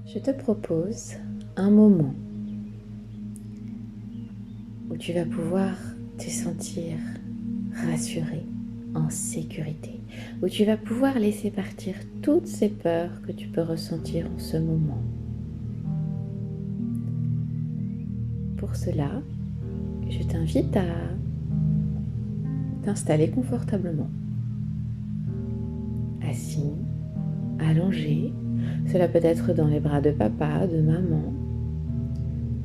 Je te propose un moment où tu vas pouvoir te sentir rassuré, en sécurité, où tu vas pouvoir laisser partir toutes ces peurs que tu peux ressentir en ce moment. Pour cela, je t'invite à t'installer confortablement, assis, allongé. Cela peut être dans les bras de papa, de maman.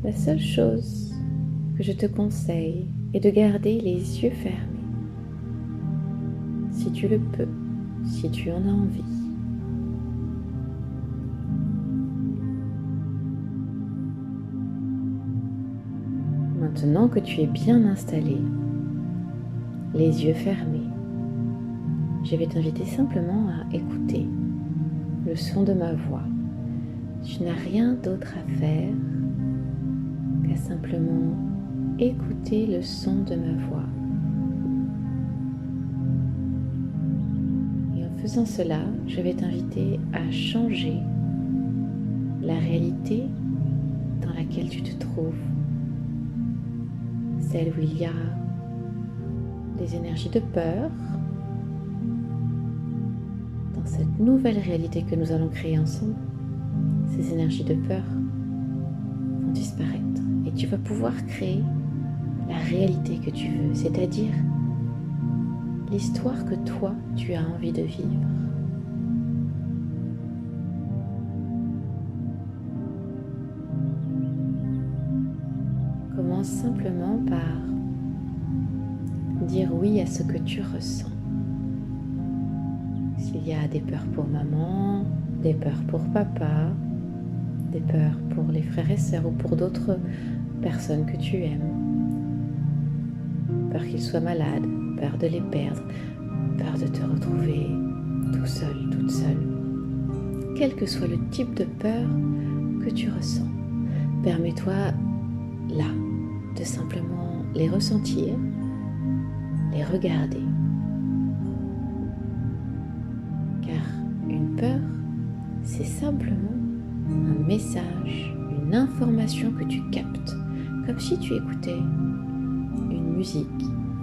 La seule chose que je te conseille est de garder les yeux fermés. Si tu le peux, si tu en as envie. Maintenant que tu es bien installé, les yeux fermés, je vais t'inviter simplement à écouter le son de ma voix. Tu n'as rien d'autre à faire qu'à simplement écouter le son de ma voix. Et en faisant cela, je vais t'inviter à changer la réalité dans laquelle tu te trouves. Celle où il y a des énergies de peur. Dans cette nouvelle réalité que nous allons créer ensemble, ces énergies de peur vont disparaître et tu vas pouvoir créer la réalité que tu veux, c'est-à-dire l'histoire que toi, tu as envie de vivre. Commence simplement par dire oui à ce que tu ressens. S'il y a des peurs pour maman, des peurs pour papa, des peurs pour les frères et sœurs ou pour d'autres personnes que tu aimes, peur qu'ils soient malades, peur de les perdre, peur de te retrouver tout seul, toute seule. Quel que soit le type de peur que tu ressens, permets-toi là de simplement les ressentir, les regarder. Car une peur, c'est simplement un message, une information que tu captes, comme si tu écoutais une musique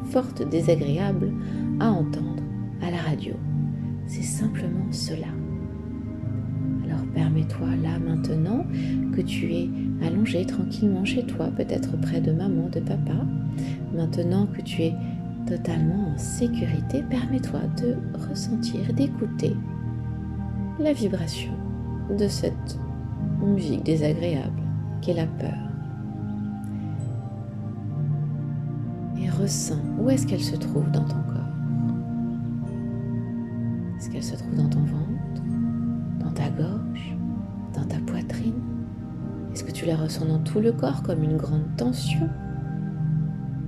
forte, désagréable à entendre à la radio. C'est simplement cela. Alors permets-toi là maintenant que tu es allongé tranquillement chez toi, peut-être près de maman, de papa. Maintenant que tu es totalement en sécurité, permets-toi de ressentir, d'écouter la vibration de cette musique désagréable qu'est la peur. Et ressens où est-ce qu'elle se trouve dans ton corps. Est-ce qu'elle se trouve dans ton ventre, dans ta gorge, dans ta poitrine? Est-ce que tu la ressens dans tout le corps comme une grande tension,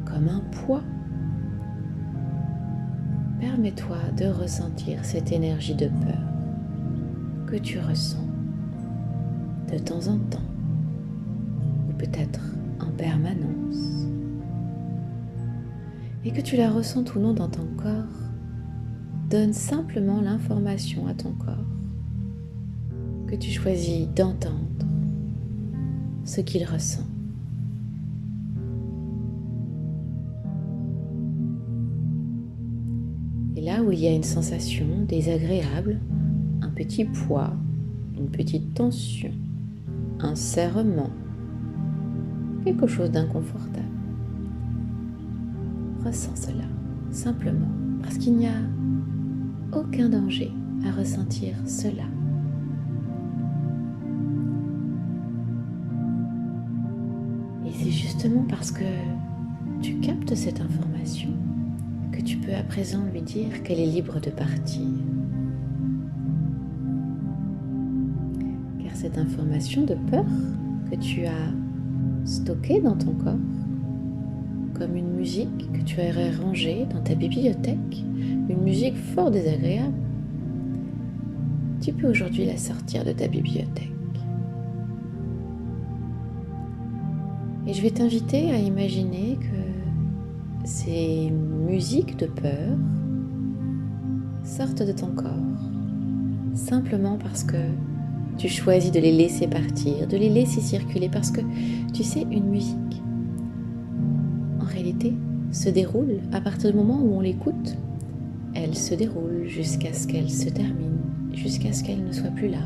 comme un poids? Permets-toi de ressentir cette énergie de peur que tu ressens de temps en temps, ou peut-être en permanence, et que tu la ressentes ou non dans ton corps. Donne simplement l'information à ton corps que tu choisis d'entendre ce qu'il ressent. Et là où il y a une sensation désagréable, un petit poids, une petite tension, un serrement, quelque chose d'inconfortable, ressens cela simplement parce qu'il n'y a aucun danger à ressentir cela. Et c'est justement parce que tu captes cette information que tu peux à présent lui dire qu'elle est libre de partir. Car cette information de peur que tu as stockée dans ton corps, comme une musique que tu aurais rangée dans ta bibliothèque, une musique fort désagréable, tu peux aujourd'hui la sortir de ta bibliothèque. Et je vais t'inviter à imaginer que ces musiques de peur sortent de ton corps, simplement parce que tu choisis de les laisser partir, de les laisser circuler parce que, tu sais, une musique, en réalité, se déroule à partir du moment où on l'écoute. Elle se déroule jusqu'à ce qu'elle se termine, jusqu'à ce qu'elle ne soit plus là.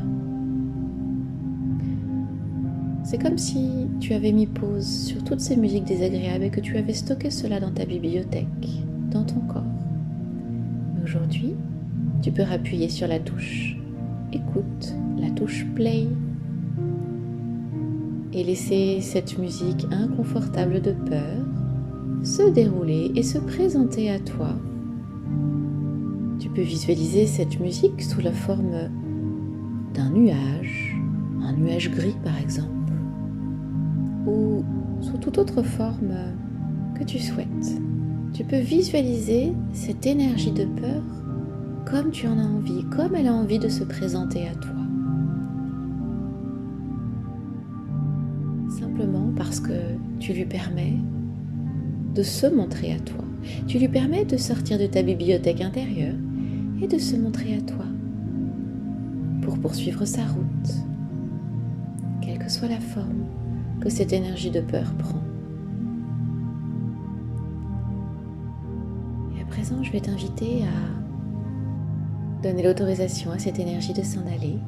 C'est comme si tu avais mis pause sur toutes ces musiques désagréables et que tu avais stocké cela dans ta bibliothèque, dans ton corps. Mais aujourd'hui, tu peux appuyer sur la touche écoute, la touche play et laisser cette musique inconfortable de peur se dérouler et se présenter à toi. Tu peux visualiser cette musique sous la forme d'un nuage, un nuage gris par exemple, ou sous toute autre forme que tu souhaites. Tu peux visualiser cette énergie de peur comme tu en as envie, comme elle a envie de se présenter à toi. Simplement parce que tu lui permets de se montrer à toi. Tu lui permets de sortir de ta bibliothèque intérieure et de se montrer à toi pour poursuivre sa route, quelle que soit la forme que cette énergie de peur prend. Et à présent, je vais t'inviter à donner l'autorisation à cette énergie de s'en aller.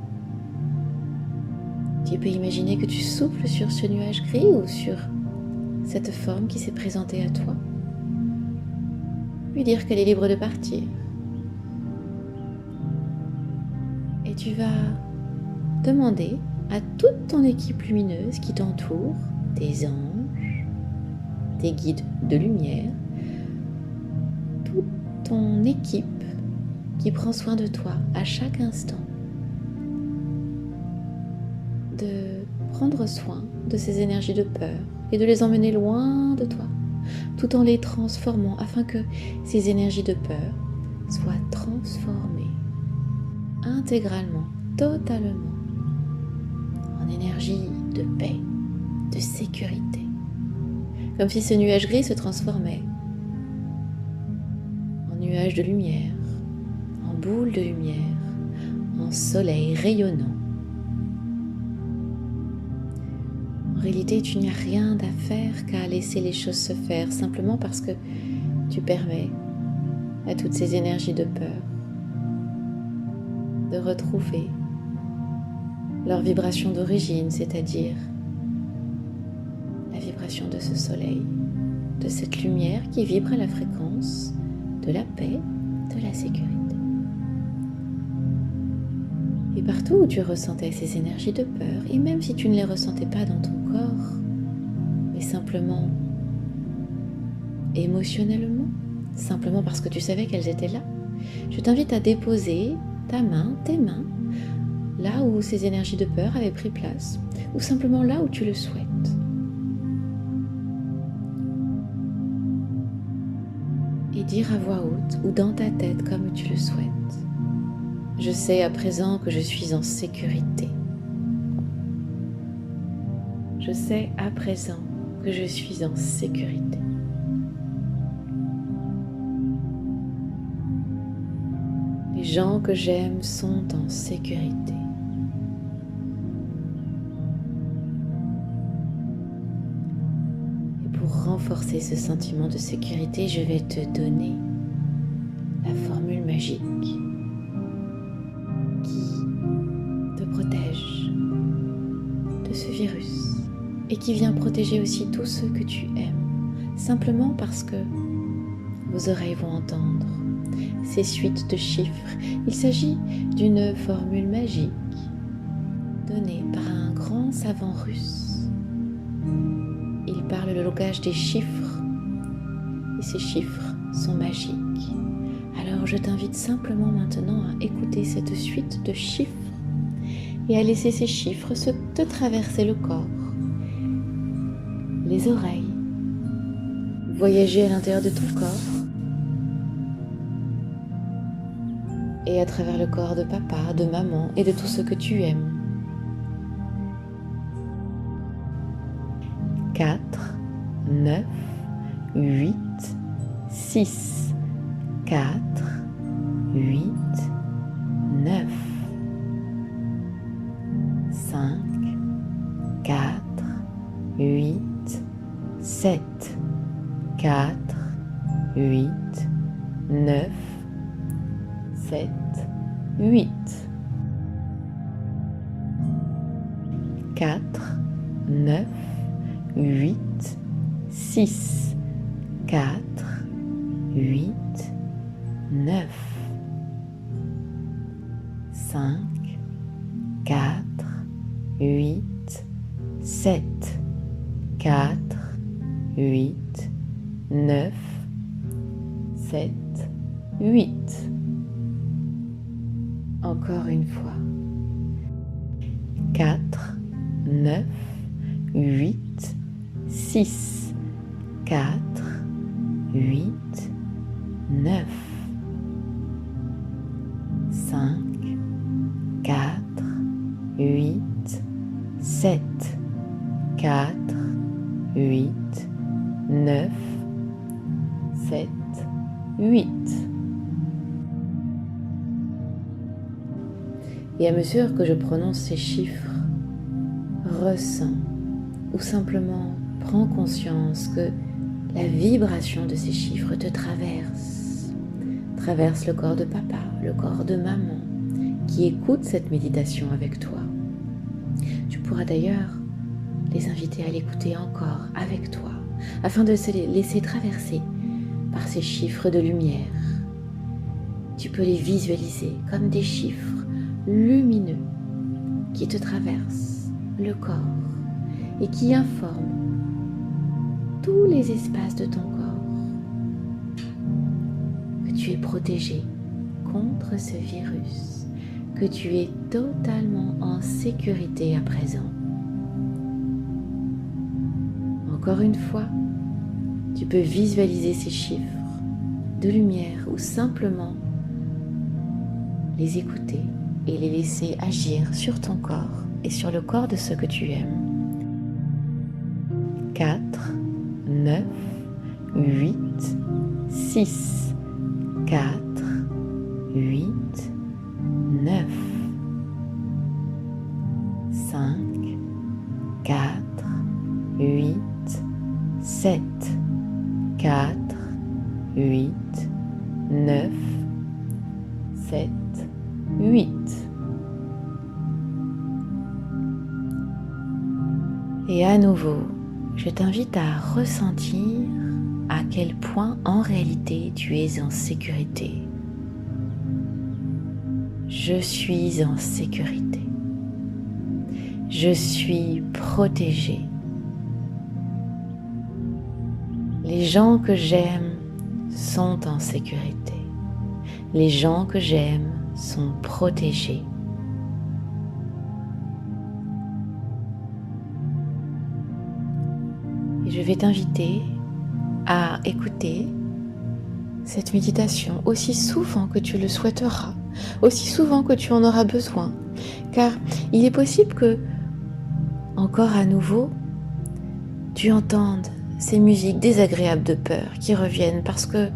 Tu peux imaginer que tu souffles sur ce nuage gris ou sur cette forme qui s'est présentée à toi. Lui dire qu'elle est libre de partir. Et tu vas demander à toute ton équipe lumineuse qui t'entoure, tes anges, tes guides de lumière, toute ton équipe qui prend soin de toi à chaque instant, de prendre soin de ces énergies de peur et de les emmener loin de toi, tout en les transformant afin que ces énergies de peur soient transformées intégralement, totalement, en énergie de paix, de sécurité. Comme si ce nuage gris se transformait en nuage de lumière, en boule de lumière, en soleil rayonnant. En réalité, tu n'y as rien à faire qu'à laisser les choses se faire, simplement parce que tu permets à toutes ces énergies de peur de retrouver leur vibration d'origine, c'est-à-dire la vibration de ce soleil, de cette lumière qui vibre à la fréquence de la paix, de la sécurité. Et partout où tu ressentais ces énergies de peur, et même si tu ne les ressentais pas dans ton corps, mais simplement émotionnellement, simplement parce que tu savais qu'elles étaient là, je t'invite à déposer ta main, tes mains, là où ces énergies de peur avaient pris place, ou simplement là où tu le souhaites. Et dire à voix haute ou dans ta tête comme tu le souhaites. Je sais à présent que je suis en sécurité. Je sais à présent que je suis en sécurité. Les gens que j'aime sont en sécurité. Et pour renforcer ce sentiment de sécurité, je vais te donner la formule magique qui te protège de ce virus et qui vient protéger aussi tous ceux que tu aimes, simplement parce que vos oreilles vont entendre ces suites de chiffres. Il s'agit d'une formule magique donnée par un grand savant russe. Il parle le langage des chiffres et ces chiffres sont magiques. Alors je t'invite simplement maintenant à écouter cette suite de chiffres et à laisser ces chiffres te traverser le corps, les oreilles, voyager à l'intérieur de ton corps et à travers le corps de papa, de maman et de tous ceux que tu aimes. 4, 9, 8, 6, 4, 8, 9. 4, 8, 9, 7, 8. 4, 9, 8, 6, 4, 8, 9, 5, 4, 8, 7, 4, 8, 9, 7, 8. Encore une fois. 4, 9, 8, 6, 4, 8, 9, 5, 4, 8, 7, 4, 8, 9, 7, 8. Et à mesure que je prononce ces chiffres, ressens ou simplement prends conscience que la vibration de ces chiffres te traverse le corps de papa, le corps de maman qui écoute cette méditation avec toi. Tu pourras d'ailleurs les inviter à l'écouter encore avec toi afin de se laisser traverser par ces chiffres de lumière. Tu peux les visualiser comme des chiffres lumineux qui te traversent le corps et qui informent tous les espaces de ton corps que tu es protégé contre ce virus, que tu es totalement en sécurité à présent. Encore une fois, tu peux visualiser ces chiffres de lumière ou simplement les écouter et les laisser agir sur ton corps et sur le corps de ceux que tu aimes. 4, 9, 8, 6, 4, 8, 9, 5, 4, 8, 7, 4, 8, 9, 7, 8. Et à nouveau, je t'invite à ressentir à quel point en réalité tu es en sécurité. Je suis en sécurité. Je suis protégée. Les gens que j'aime sont en sécurité. Les gens que j'aime sont protégés. Et je vais t'inviter à écouter cette méditation aussi souvent que tu le souhaiteras, aussi souvent que tu en auras besoin, car il est possible que, encore à nouveau, tu entendes ces musiques désagréables de peur qui reviennent parce que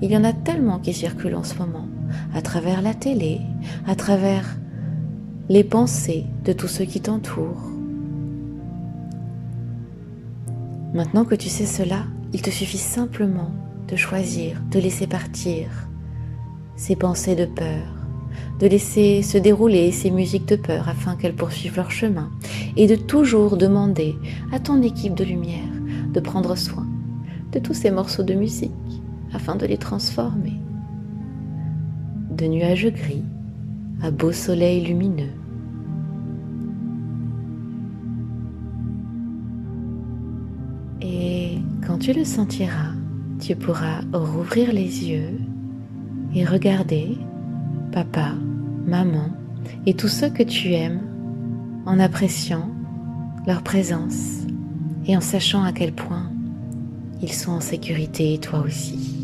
il y en a tellement qui circulent en ce moment, à travers la télé, à travers les pensées de tous ceux qui t'entourent. Maintenant que tu sais cela, il te suffit simplement de choisir, de laisser partir ces pensées de peur, de laisser se dérouler ces musiques de peur afin qu'elles poursuivent leur chemin et de toujours demander à ton équipe de lumière de prendre soin de tous ces morceaux de musique afin de les transformer de nuages gris à beau soleil lumineux. Et quand tu le sentiras, tu pourras rouvrir les yeux et regarder papa, maman et tous ceux que tu aimes en appréciant leur présence et en sachant à quel point ils sont en sécurité et toi aussi.